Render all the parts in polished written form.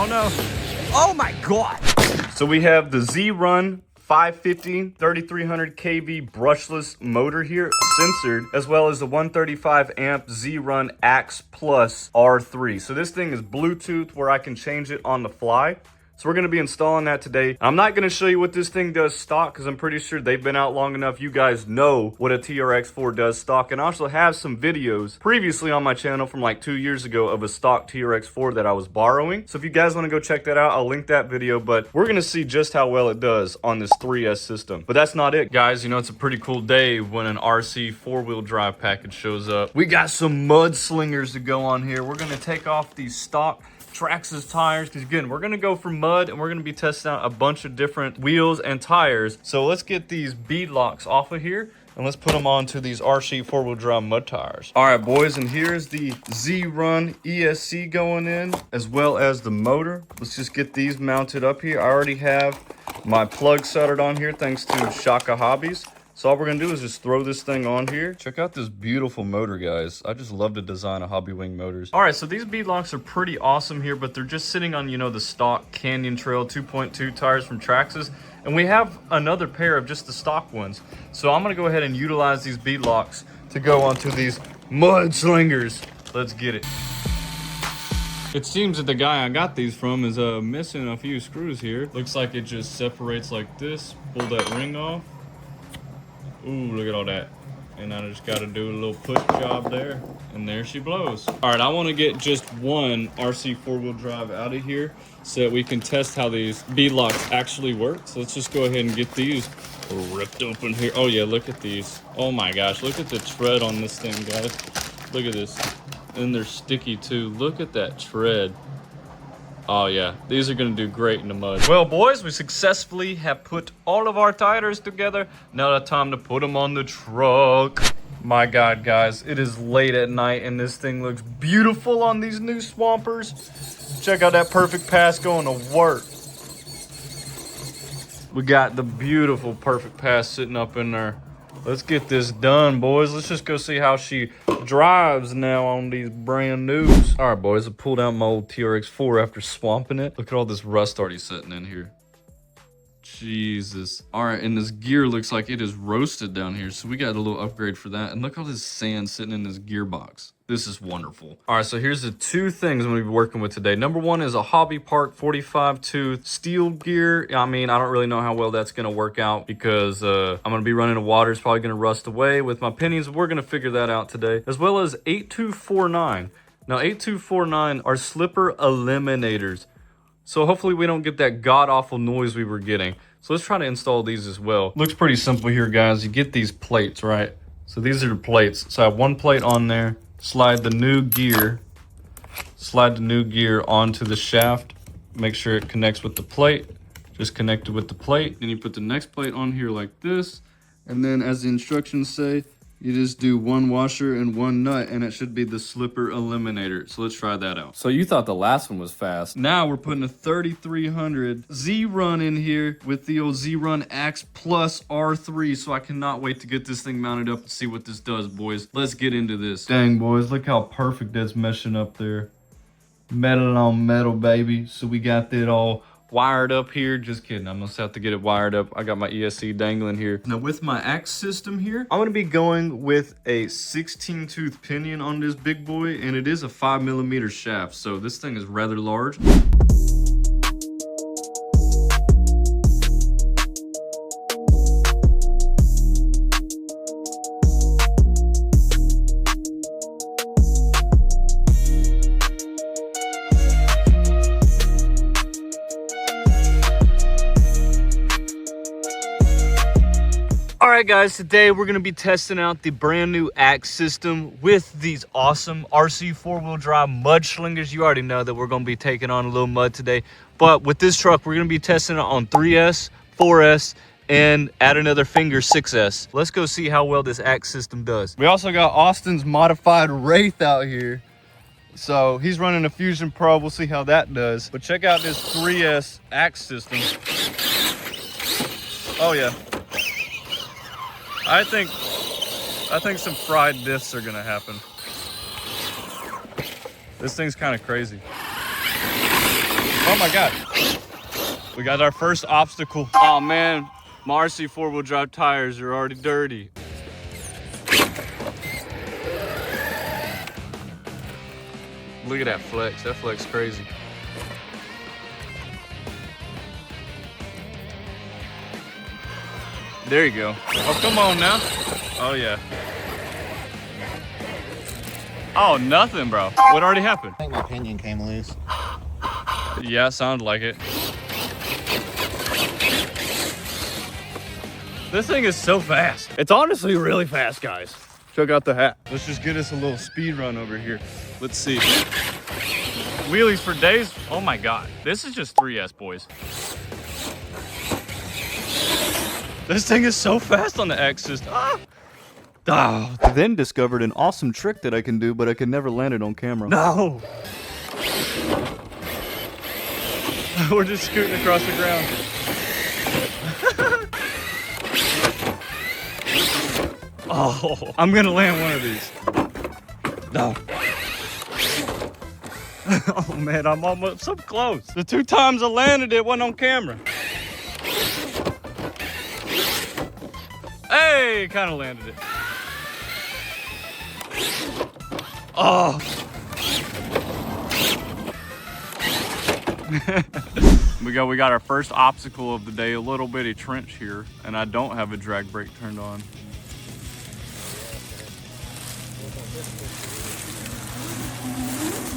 Oh no. Oh my God. So we have the Z-Run 550 3300 kV brushless motor here, censored, as well as the 135 amp Z-Run Axe R3. So this thing is Bluetooth where I can change it on the fly. So we're going to be installing that today. I'm not going to show you what this thing does stock because I'm pretty sure they've been out long enough. You guys know what a TRX4 does stock. And I also have some videos previously on my channel from like 2 years ago of a stock TRX4 that I was borrowing. So if you guys want to go check that out, I'll link that video. But we're going to see just how well it does on this 3S system. But that's not it, guys. You know, it's a pretty cool day when an RC four-wheel drive package shows up. We got some mudslingers to go on here. We're going to take off these stock Traxxas tires, because again, we're gonna go for mud and we're gonna be testing out a bunch of different wheels and tires. So let's get these bead locks off of here and let's put them onto these RC four-wheel drive mud tires. All right, boys, and here's the Z-Run ESC going in, as well as the motor. Let's just get these mounted up here. I already have my plug soldered on here thanks to Shaka Hobbies. So all we're gonna do is just throw this thing on here. Check out this beautiful motor, guys. I just love the design of Hobbywing motors. All right, so these bead locks are pretty awesome here, but they're just sitting on, you know, the stock Canyon Trail 2.2 tires from Traxxas. And we have another pair of just the stock ones. So I'm gonna go ahead and utilize these bead locks to go onto these mudslingers. Let's get it. It seems that the guy I got these from is missing a few screws here. Looks like it just separates like this. Pull that ring off. Ooh, look at all that. And I just got to do a little push job there. And there she blows. All right, I want to get just one RC four-wheel drive out of here so that we can test how these bead locks actually work. So let's just go ahead and get these ripped open here. Oh yeah, look at these. Oh my gosh, look at the tread on this thing, guys. Look at this. And they're sticky too. Look at that tread. Oh yeah, these are gonna do great in the mud. Well, boys, we successfully have put all of our tires together. Now it's time to put them on the truck. My God, guys, it is late at night and this thing looks beautiful on these new Swampers. Check out that perfect pass going to work. We got the beautiful perfect pass sitting up in there. Let's get this done, boys. Let's just go see how she drives now on these brand news. All right, boys, I pulled out my old TRX4 after swamping it. Look at all this rust already sitting in here. Jesus. All right, and this gear looks like it is roasted down here, so we got a little upgrade for that. And look at all this sand sitting in this gearbox. This is wonderful. All right, so here's the two things I'm gonna be working with today. Number one is a Hobby Park 45 tooth steel gear. I mean, I don't really know how well that's gonna work out because I'm gonna be running the water. It's probably gonna rust away with my pinions. We're gonna figure that out today. As well as 8249. Now, 8249 are slipper eliminators. So hopefully we don't get that god-awful noise we were getting. So let's try to install these as well. Looks pretty simple here, guys. You get these plates, right? So these are the plates. So I have one plate on there. Slide the new gear onto the shaft. Make sure it connects with the plate. Just connect it with the plate. Then you put the next plate on here like this. And then as the instructions say, you just do one washer and one nut, and it should be the slipper eliminator. So let's try that out. So you thought the last one was fast. Now we're putting a 3300 Z-Run in here with the old Z-Run Axe R3. So I cannot wait to get this thing mounted up and see what this does, boys. Let's get into this. Dang, boys, look how perfect that's meshing up there. Metal on metal, baby. So we got that all wired up here. Just kidding, I'm gonna have to get it wired up. I got my ESC dangling here. Now with my axe system here, I'm gonna be going with a 16 tooth pinion on this big boy, and it is a 5mm shaft, so this thing is rather large. All right, guys, today we're going to be testing out the brand new Axe system with these awesome RC four-wheel drive mudslingers. You already know that we're going to be taking on a little mud today, but with this truck, we're going to be testing it on 3S, 4S, and add another finger 6S. Let's go see how well this Axe system does. We also got Austin's modified Wraith out here. So he's running a Fusion Pro. We'll see how that does. But check out this 3S Axe system. Oh yeah. I think some fried diffs are gonna happen. This thing's kind of crazy. Oh my God. We got our first obstacle. Oh man, my RC four-wheel drive tires are already dirty. Look at that flex. That flex crazy. There you go. Oh, come on now. Oh yeah. Oh, nothing, bro. What already happened? I think my pinion came loose. Yeah, sounded like it. This thing is so fast. It's honestly really fast, guys. Check out the hat. Let's just get us a little speed run over here. Let's see. Wheelies for days. Oh my God. This is just 3S, boys. This thing is so fast on the X system. Ah! Oh. Then discovered an awesome trick that I can do, but I could never land it on camera. No. We're just scooting across the ground. Oh, I'm gonna land one of these. No. Oh man, I'm almost so close. The 2 times I landed it wasn't on camera. Hey, kind of landed it. Oh. we got our first obstacle of the day, a little bitty trench here, and I don't have a drag brake turned on.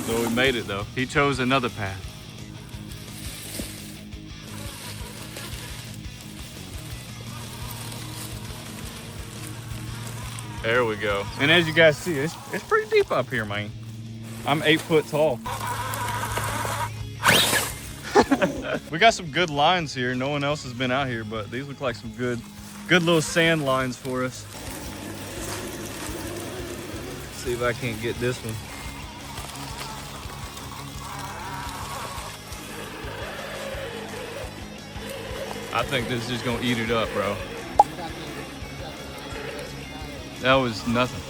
So we made it though. He chose another path. There we go. And as you guys see, it's pretty deep up here, man. I'm 8 foot tall. We got some good lines here. No one else has been out here, but these look like some good little sand lines for us. Let's see if I can't get this one. I think this is just gonna eat it up, bro. That was nothing.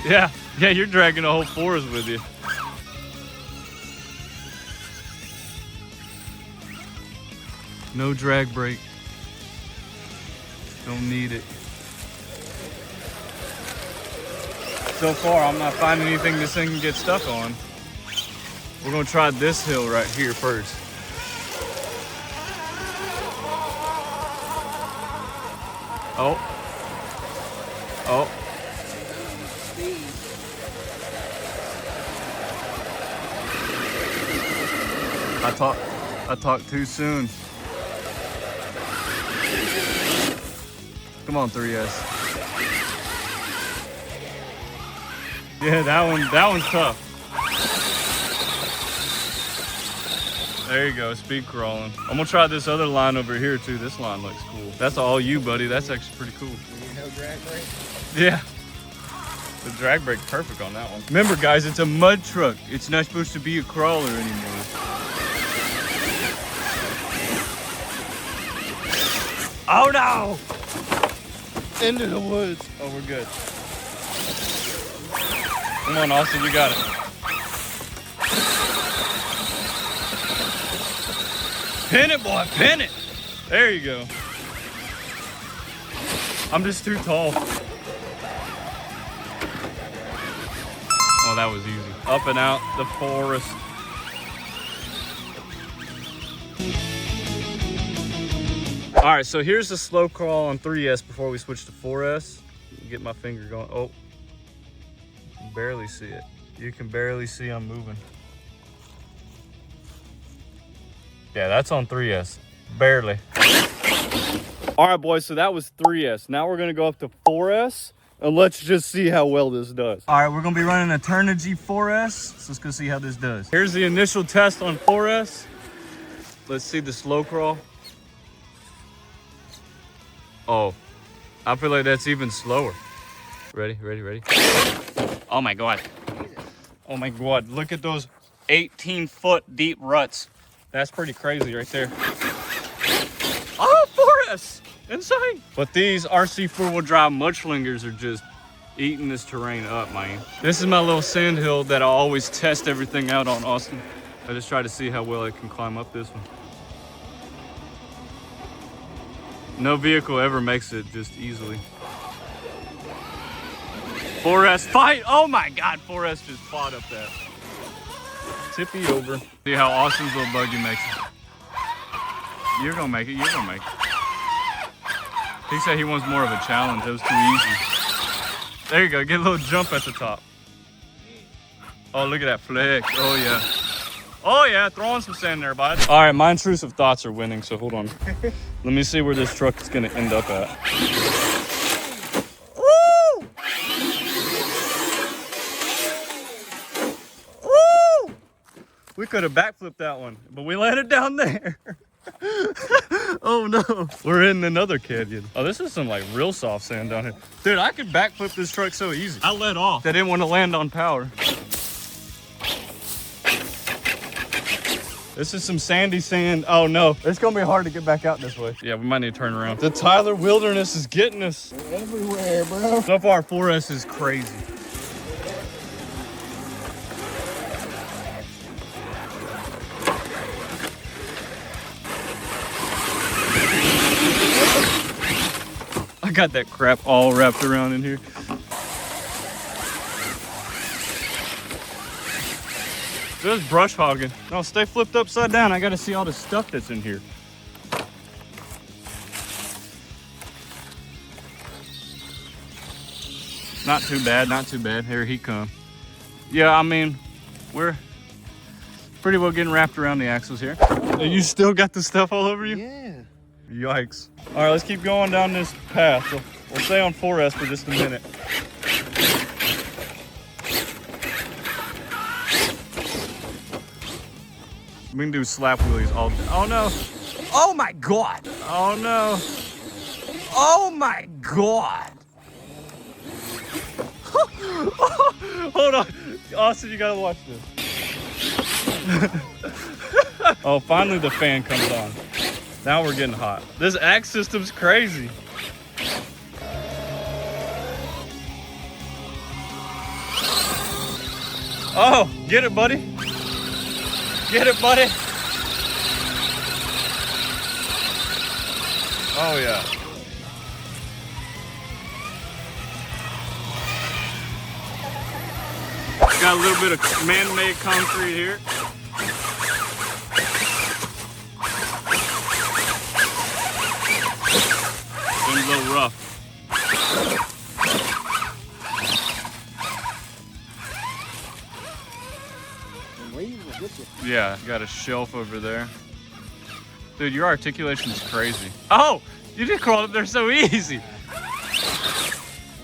Yeah, you're dragging the whole forest with you. No drag brake. Don't need it. So far, I'm not finding anything this thing can get stuck on. We're gonna try this hill right here first. Oh. Oh. I talked too soon. Come on, 3S. Yeah, that one's tough. There you go, speed crawling. I'm gonna try this other line over here too. This line looks cool. That's all you, buddy. That's actually pretty cool. No drag brake? Yeah. The drag brake's perfect on that one. Remember guys, it's a mud truck. It's not supposed to be a crawler anymore. Oh no! Into the woods. Oh, we're good. Come on, Austin, you got it. Pin it, boy, pin it. There you go. I'm just too tall. Oh, that was easy. Up and out the forest. All right, so here's the slow crawl on 3S before we switch to 4S. Get my finger going. Oh, you can barely see it. You can barely see I'm moving. Yeah, that's on 3S. Barely. All right, boys, so that was 3S. Now we're gonna go up to 4S, and let's just see how well this does. All right, we're gonna be running a Turnigy 4S, so let's go see how this does. Here's the initial test on 4S. Let's see the slow crawl. Oh, I feel like that's even slower. Ready, ready, ready. Oh my God. Oh my God, look at those 18-foot deep ruts. That's pretty crazy right there. Oh, 4S! Insane. But these RC four-wheel drive mudslingers are just eating this terrain up, man. This is my little sand hill that I always test everything out on, Austin. I just try to see how well I can climb up this one. No vehicle ever makes it just easily. 4S fight! Oh my God, 4S just fought up that. Tippy over. See how Austin's little buggy makes it. You're gonna make it, you're gonna make it. He said he wants more of a challenge. It was too easy. There you go, get a little jump at the top. Oh, look at that flick. Oh yeah. Oh yeah, throwing some sand there, bud. All right, my intrusive thoughts are winning, so hold on. Let me see where this truck is gonna end up at. Woo! Woo! We could have backflipped that one, but we landed down there. Oh no, we're in another canyon. Oh, this is some like real soft sand down here. Dude, I could backflip this truck so easy. I let off. I didn't want to land on power. This is some sandy sand. Oh no, it's gonna be hard to get back out this way. Yeah, we might need to turn around. The Tyler Wilderness is getting us. They're everywhere, bro. So far, 4S is crazy. I got that crap all wrapped around in here. Just brush hogging. No, stay flipped upside down. I gotta see all the stuff that's in here. Not too bad, not too bad. Here he come. Yeah, I mean, we're pretty well getting wrapped around the axles here. You still got the stuff all over you? Yeah. Yikes. All right, let's keep going down this path. We'll stay on 4S for just a minute. We can do slap wheelies all day. Oh no. Oh my God. Oh no. Oh my God. Hold on. Austin, you gotta watch this. Oh, finally the fan comes on. Now we're getting hot. This axe system's crazy. Oh, get it, buddy. Get it, buddy. Oh, yeah. Got a little bit of man-made concrete here. Been a little rough. Yeah, got a shelf over there. Dude, your articulation is crazy. Oh, you just crawled up there so easy.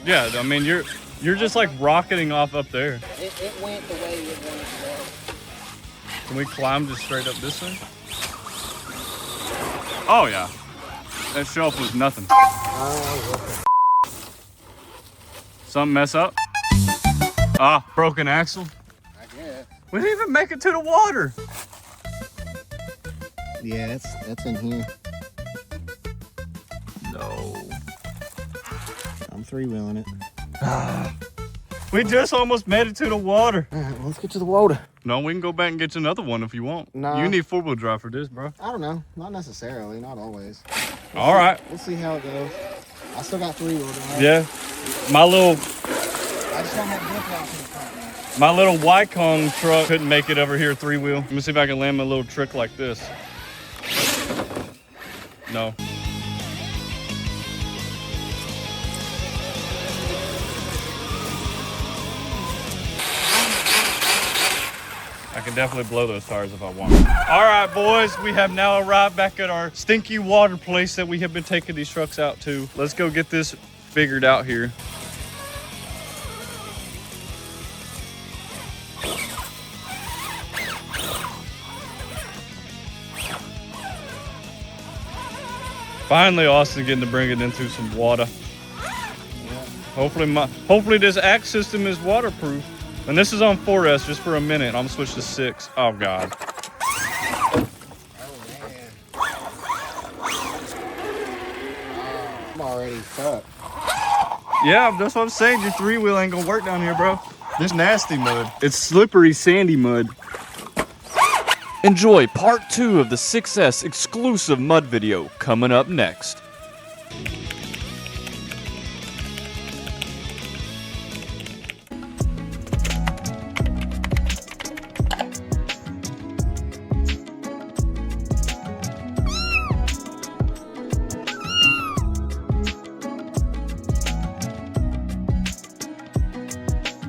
Yeah, I mean, you're just like rocketing off up there. It went the way it wanted to go. Can we climb just straight up this way? Oh yeah, that shelf was nothing. Something mess up? Ah, broken axle. I guess. We didn't even make it to the water. Yeah, that's in here. No. I'm three-wheeling it. We just almost made it to the water. All right, well, let's get to the water. No, we can go back and get you another one if you want. No. You need four-wheel drive for this, bro. I don't know. Not necessarily. Not always. All right. We'll see how it goes. I still got three-wheel drive. Yeah. My little I just don't have grip locks in the front, man. My little Wycong truck couldn't make it over here three-wheel. Let me see if I can land my little trick like this. No. I can definitely blow those tires if I want. All right, boys, we have now arrived back at our stinky water place that we have been taking these trucks out to. Let's go get this figured out here. Finally, Austin getting to bring it into some water. Hopefully this axe system is waterproof. And this is on 4S just for a minute. I'm gonna switch to 6. Oh God. Oh, man. I'm already fucked. Yeah, that's what I'm saying. Your 3-wheel ain't gonna work down here, bro. This nasty mud. It's slippery, sandy mud. Enjoy part 2 of the 6S exclusive mud video coming up next.